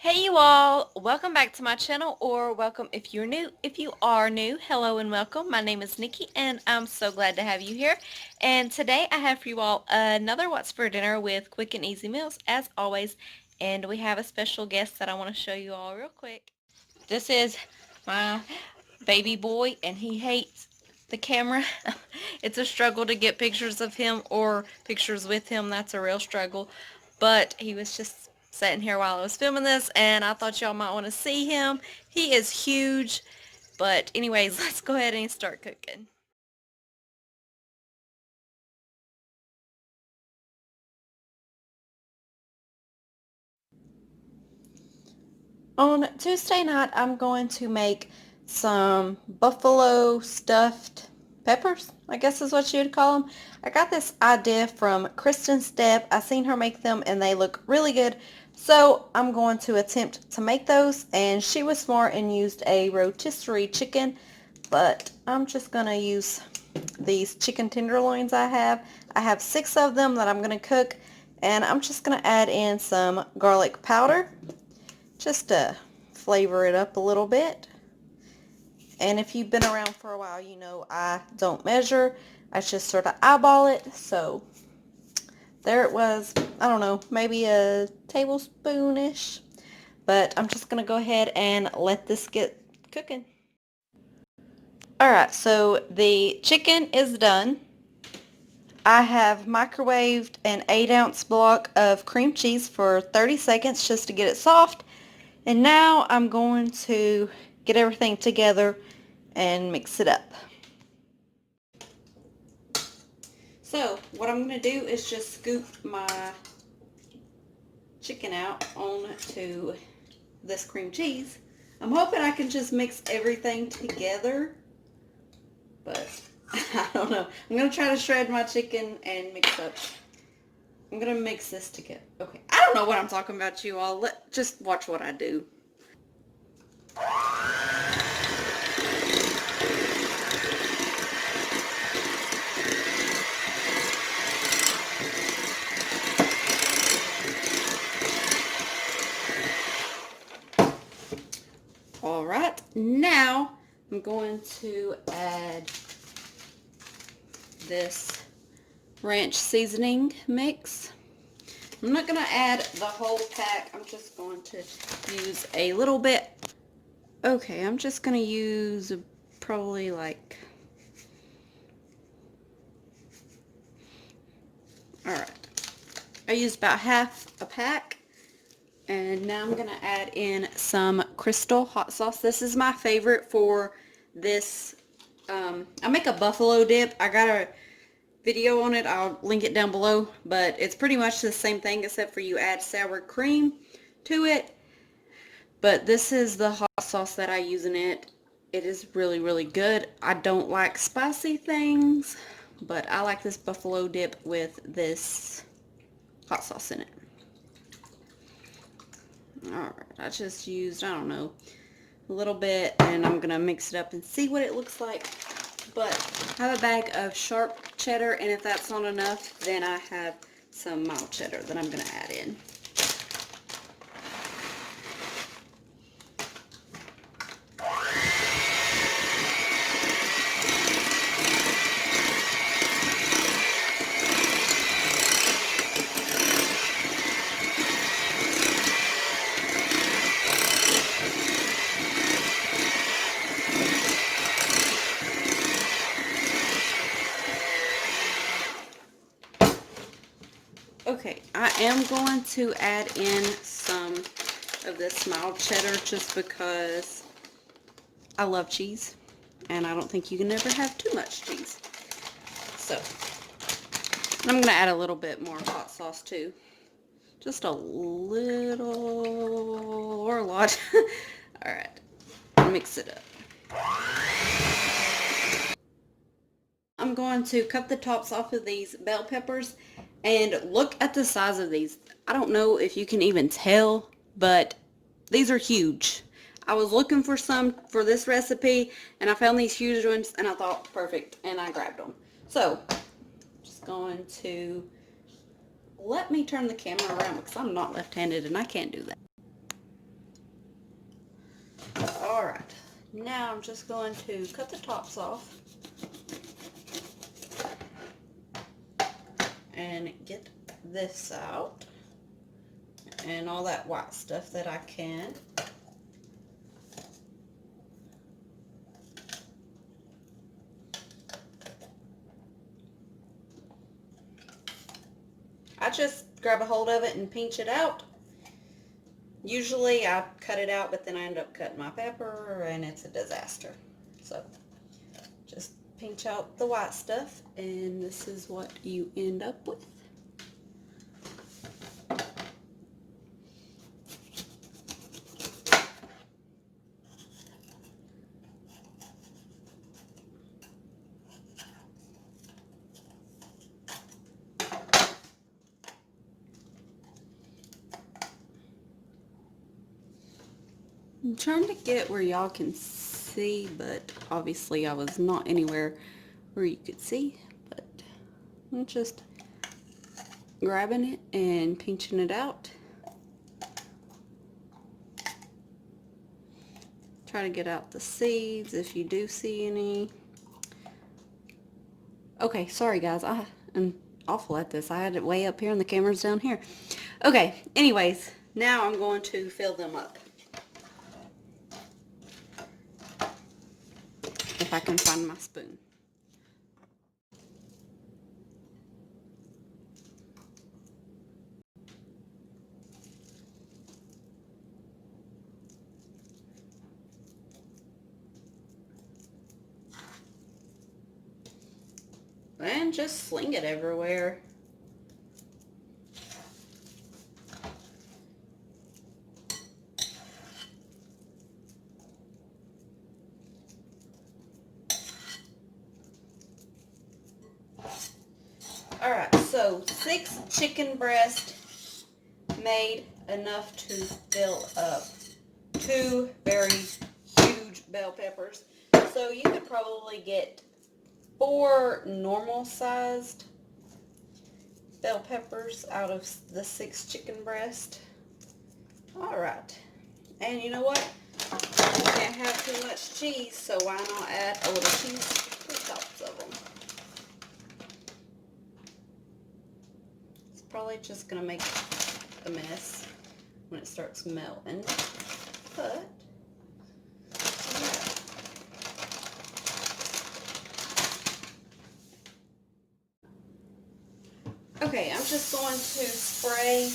Hey you all, welcome back to my channel, or welcome if you're new. If you are new, hello and welcome. My name is Nikki and I'm so glad to have you here. And today I have for you all another What's for Dinner with quick and easy meals as always. And we have a special guest that I want to show you all real quick. This is my baby boy and he hates the camera. It's a struggle to get pictures of him or pictures with him. That's a real struggle. But he was just sitting here while I was filming this and I thought y'all might want to see him. He is huge. But anyways, let's go ahead and start cooking. On Tuesday night, I'm going to make some buffalo stuffed peppers, I guess is what you'd call them. I got this idea from Kristen Stepp. I seen her make them and they look really good. So I'm going to attempt to make those, and she was smart and used a rotisserie chicken, but I'm just going to use these chicken tenderloins I have. I have 6 of them that I'm going to cook, and I'm just going to add in some garlic powder just to flavor it up a little bit. And if you've been around for a while, you know I don't measure. I just sort of eyeball it. So there it was. I don't know, maybe a tablespoon-ish. But I'm just going to go ahead and let this get cooking. Alright, so the chicken is done. I have microwaved an 8-ounce block of cream cheese for 30 seconds just to get it soft. And now I'm going to get everything together and mix it up. So what I'm going to do is just scoop my chicken out onto this cream cheese. I'm hoping I can just mix everything together, but I don't know. I'm going to try to shred my chicken and mix up. I'm going to mix this together. Okay, I don't know what I'm talking about, you all. Just watch what I do. Alright, now I'm going to add this ranch seasoning mix. I'm not going to add the whole pack. I'm just going to use a little bit. Okay, I'm just going to use probably like... Alright, I used about half a pack. And now I'm going to add in some Crystal hot sauce. This is my favorite for this. I make a buffalo dip. I got a video on it. I'll link it down below. But it's pretty much the same thing except for you add sour cream to it. But this is the hot sauce that I use in it. It is really, really good. I don't like spicy things, but I like this buffalo dip with this hot sauce in it. Alright, I just used, I don't know, a little bit, and I'm going to mix it up and see what it looks like. But I have a bag of sharp cheddar, and if that's not enough, then I have some mild cheddar that I'm going to add in. Okay, I am going to add in some of this mild cheddar just because I love cheese, and I don't think you can ever have too much cheese. So, I'm going to add a little bit more hot sauce too. Just a little, or a lot. Alright, mix it up. I'm going to cut the tops off of these bell peppers, and look at the size of these. I don't know if you can even tell, but these are huge. I was looking for some for this recipe, and I found these huge ones, and I thought, perfect, and I grabbed them. So, just going to, let me turn the camera around because I'm not left-handed and I can't do that. Alright, now I'm just going to cut the tops off and get this out and all that white stuff that I can. I just grab a hold of it and pinch it out. Usually I cut it out, but then I end up cutting my pepper and it's a disaster. So just pinch out the white stuff and this is what you end up with. I'm trying to get where y'all can see, but obviously I was not anywhere where you could see, but I'm just grabbing it and pinching it out. Try to get out the seeds if you do see any. Okay, sorry guys, I am awful at this. I had it way up here and the camera's down here. Okay, anyways, now I'm going to fill them up. If I can find my spoon. And just sling it everywhere. Alright, so 6 chicken breasts made enough to fill up 2 very huge bell peppers. So you could probably get 4 normal sized bell peppers out of the 6 chicken breasts. Alright, and you know what? You can't have too much cheese, so why not add a little cheese to the tops of them? It's probably just going to make a mess when it starts melting, but okay, I'm just going to spray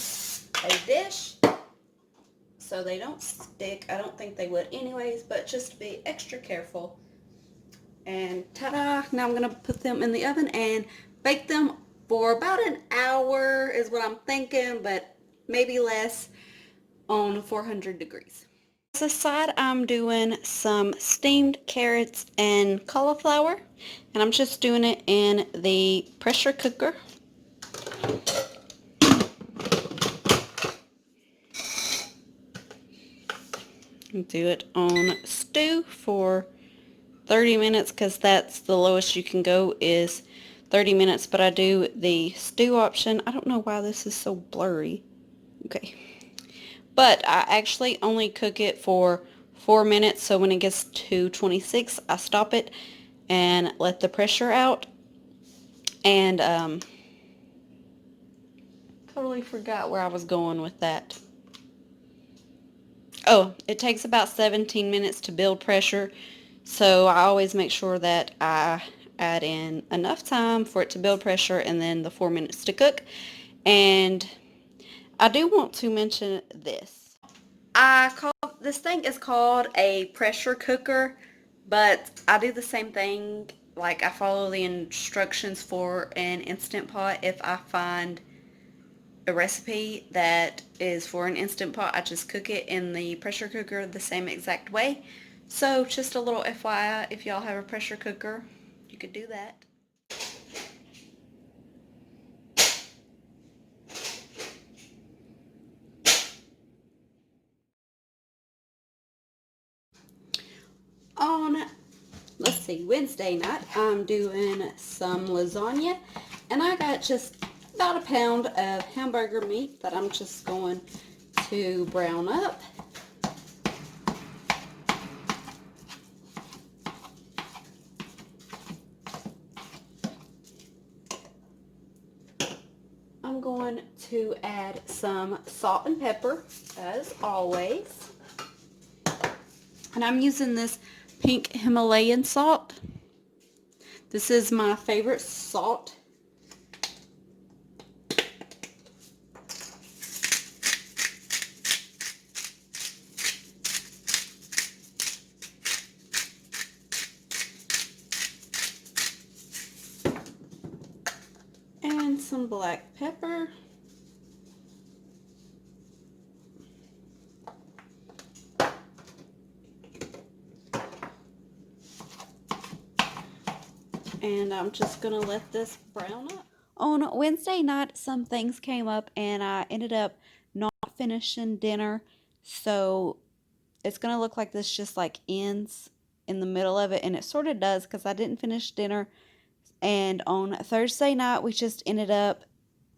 a dish so they don't stick. I don't think they would anyways, but just to be extra careful. And ta-da! Now I'm going to put them in the oven and bake them for about an hour is what I'm thinking, but maybe less, on 400 degrees. As a side, I'm doing some steamed carrots and cauliflower, and I'm just doing it in the pressure cooker. Do it on stew for 30 minutes because that's the lowest you can go is 30 minutes, but I do the stew option. I don't know why this is so blurry. Okay. But I actually only cook it for 4 minutes, so when it gets to 26, I stop it and let the pressure out. And totally forgot where I was going with that. Oh, it takes about 17 minutes to build pressure, so I always make sure that I add in enough time for it to build pressure and then the 4 minutes to cook. And I do want to mention this. This thing is called a pressure cooker, but I do the same thing. Like, I follow the instructions for an Instant Pot. If I find a recipe that is for an Instant Pot, I just cook it in the pressure cooker the same exact way. So just a little FYI, if y'all have a pressure cooker, you could do that. On, let's see, Wednesday night, I'm doing some lasagna, and I got just about a pound of hamburger meat that I'm just going to brown up. going to add some salt and pepper, as always. And I'm using this pink Himalayan salt. This is my favorite salt. And some black pepper. And I'm just gonna let this brown up. On Wednesday night, some things came up and I ended up not finishing dinner. So it's gonna look like this just like ends in the middle of it, and it sort of does because I didn't finish dinner. And on Thursday night, we just ended up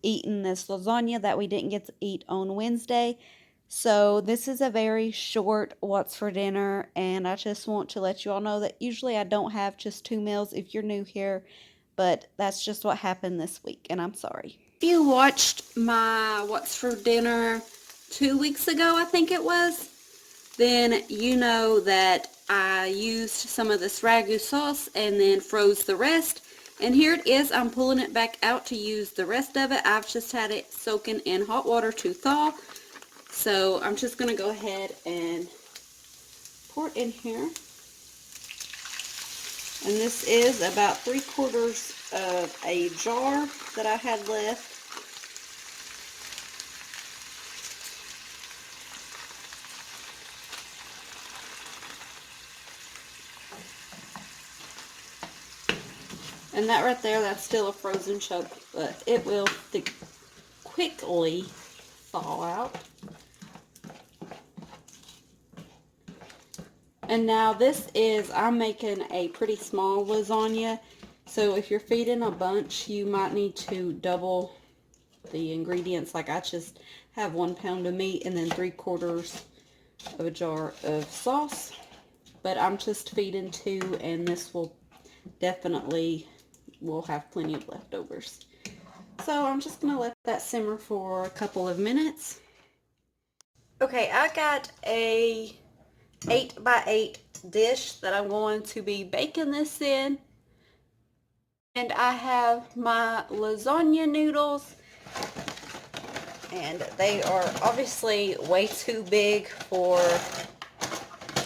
eating this lasagna that we didn't get to eat on Wednesday. So this is a very short what's for dinner, and I just want to let you all know that usually I don't have just 2 meals if you're new here, but that's just what happened this week, and I'm sorry. If you watched my what's for dinner 2 weeks ago, I think it was, then you know that I used some of this ragu sauce and then froze the rest. And here it is. I'm pulling it back out to use the rest of it. I've just had it soaking in hot water to thaw. So I'm just going to go ahead and pour it in here. And this is about 3/4 of a jar that I had left. And that right there, that's still a frozen chunk, but it will quickly thaw out. And now this is, I'm making a pretty small lasagna, so if you're feeding a bunch, you might need to double the ingredients. Like I just have 1 pound of meat and then 3/4 of a jar of sauce, but I'm just feeding 2, and this will definitely will have plenty of leftovers. So I'm just gonna let that simmer for a couple of minutes. Okay, I got a 8x8 dish that I'm going to be baking this in. And I have my lasagna noodles, and they are obviously way too big for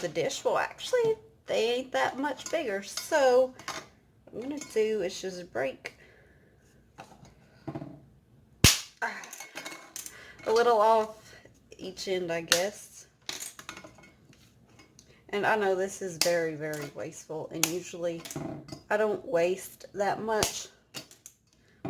the dish. Well, actually, they ain't that much bigger. So what I'm going to do is just break a little off each end, I guess. And I know this is very, very wasteful, and usually I don't waste that much,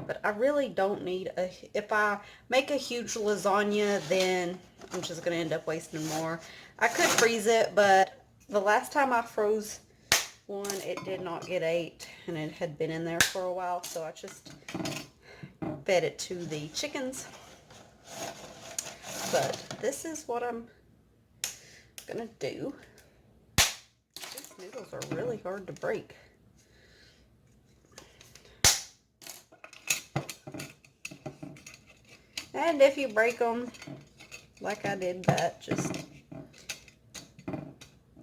but I really don't need if I make a huge lasagna, then I'm just going to end up wasting more. I could freeze it, but the last time I froze one, it did not get ate, and it had been in there for a while, so I just fed it to the chickens. But this is what I'm going to do. These noodles are really hard to break. And if you break them, like I did that, just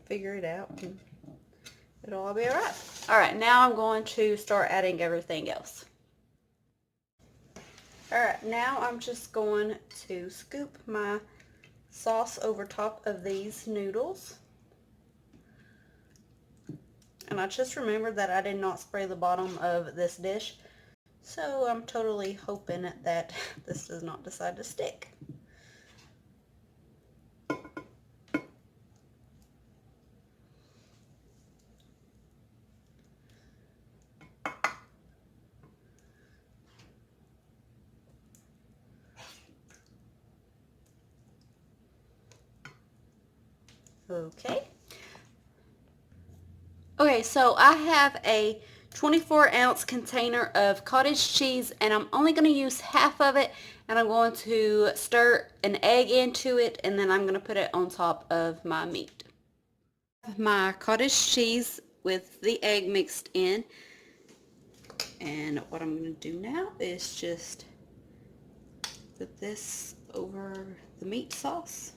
figure it out and it'll all be alright. Alright, now I'm going to start adding everything else. Alright, now I'm just going to scoop my sauce over top of these noodles. And I just remembered that I did not spray the bottom of this dish, so I'm totally hoping that this does not decide to stick. Okay, so I have a 24-ounce container of cottage cheese, and I'm only going to use half of it, and I'm going to stir an egg into it, and then I'm going to put it on top of my meat. My cottage cheese with the egg mixed in, and what I'm going to do now is just Put this over the meat sauce.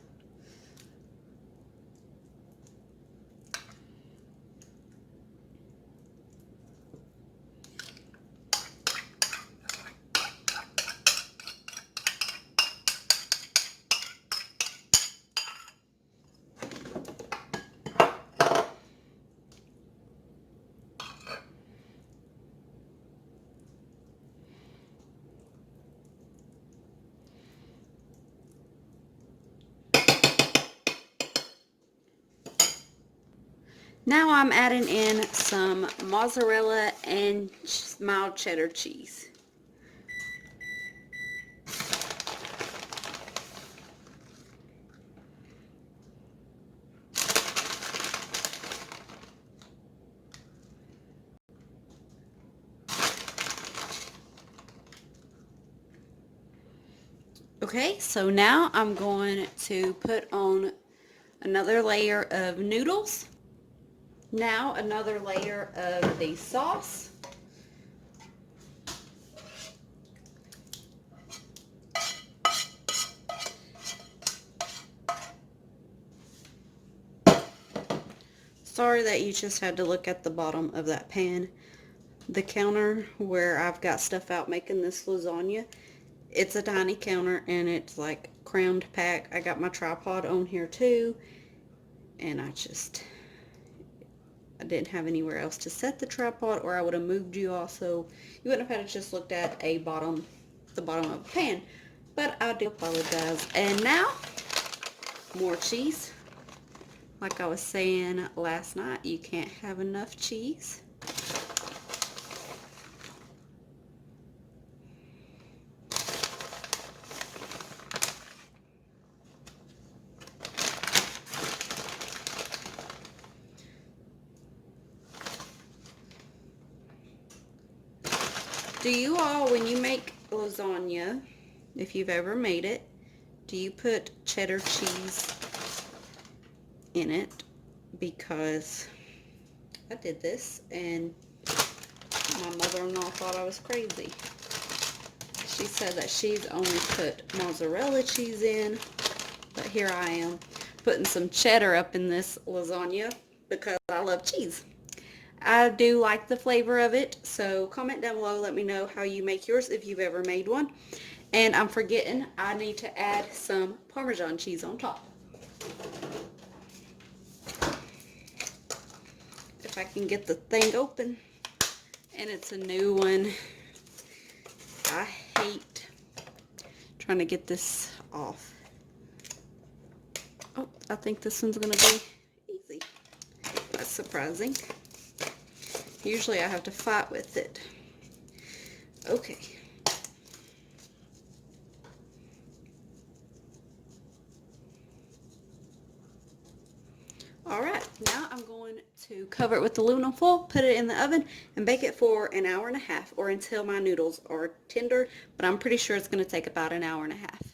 Now I'm adding in some mozzarella and mild cheddar cheese. Okay, so now I'm going to put on another layer of noodles. Now another layer of the sauce. Sorry that you just had to look at the bottom of that pan. The counter where I've got stuff out making this lasagna, it's a tiny counter and it's like crammed pack. I got my tripod on here too, and I didn't have anywhere else to set the tripod, or I would have moved you all, so you wouldn't have had to just looked at the bottom of the pan. But I do apologize. And now, more cheese. Like I was saying last night, you can't have enough cheese. Do you all, when you make lasagna, if you've ever made it, do you put cheddar cheese in it? Because I did this and my mother-in-law thought I was crazy. She said that she's only put mozzarella cheese in, but here I am putting some cheddar up in this lasagna because I love cheese. I do like the flavor of it, so comment down below, let me know how you make yours if you've ever made one. And I'm forgetting, I need to add some Parmesan cheese on top. If I can get the thing open. And it's a new one. I hate trying to get this off. Oh, I think this one's gonna be easy. That's surprising. Usually I have to fight with it. Okay. Alright, now I'm going to cover it with aluminum foil, put it in the oven, and bake it for an hour and a half, or until my noodles are tender, but I'm pretty sure it's going to take about an hour and a half.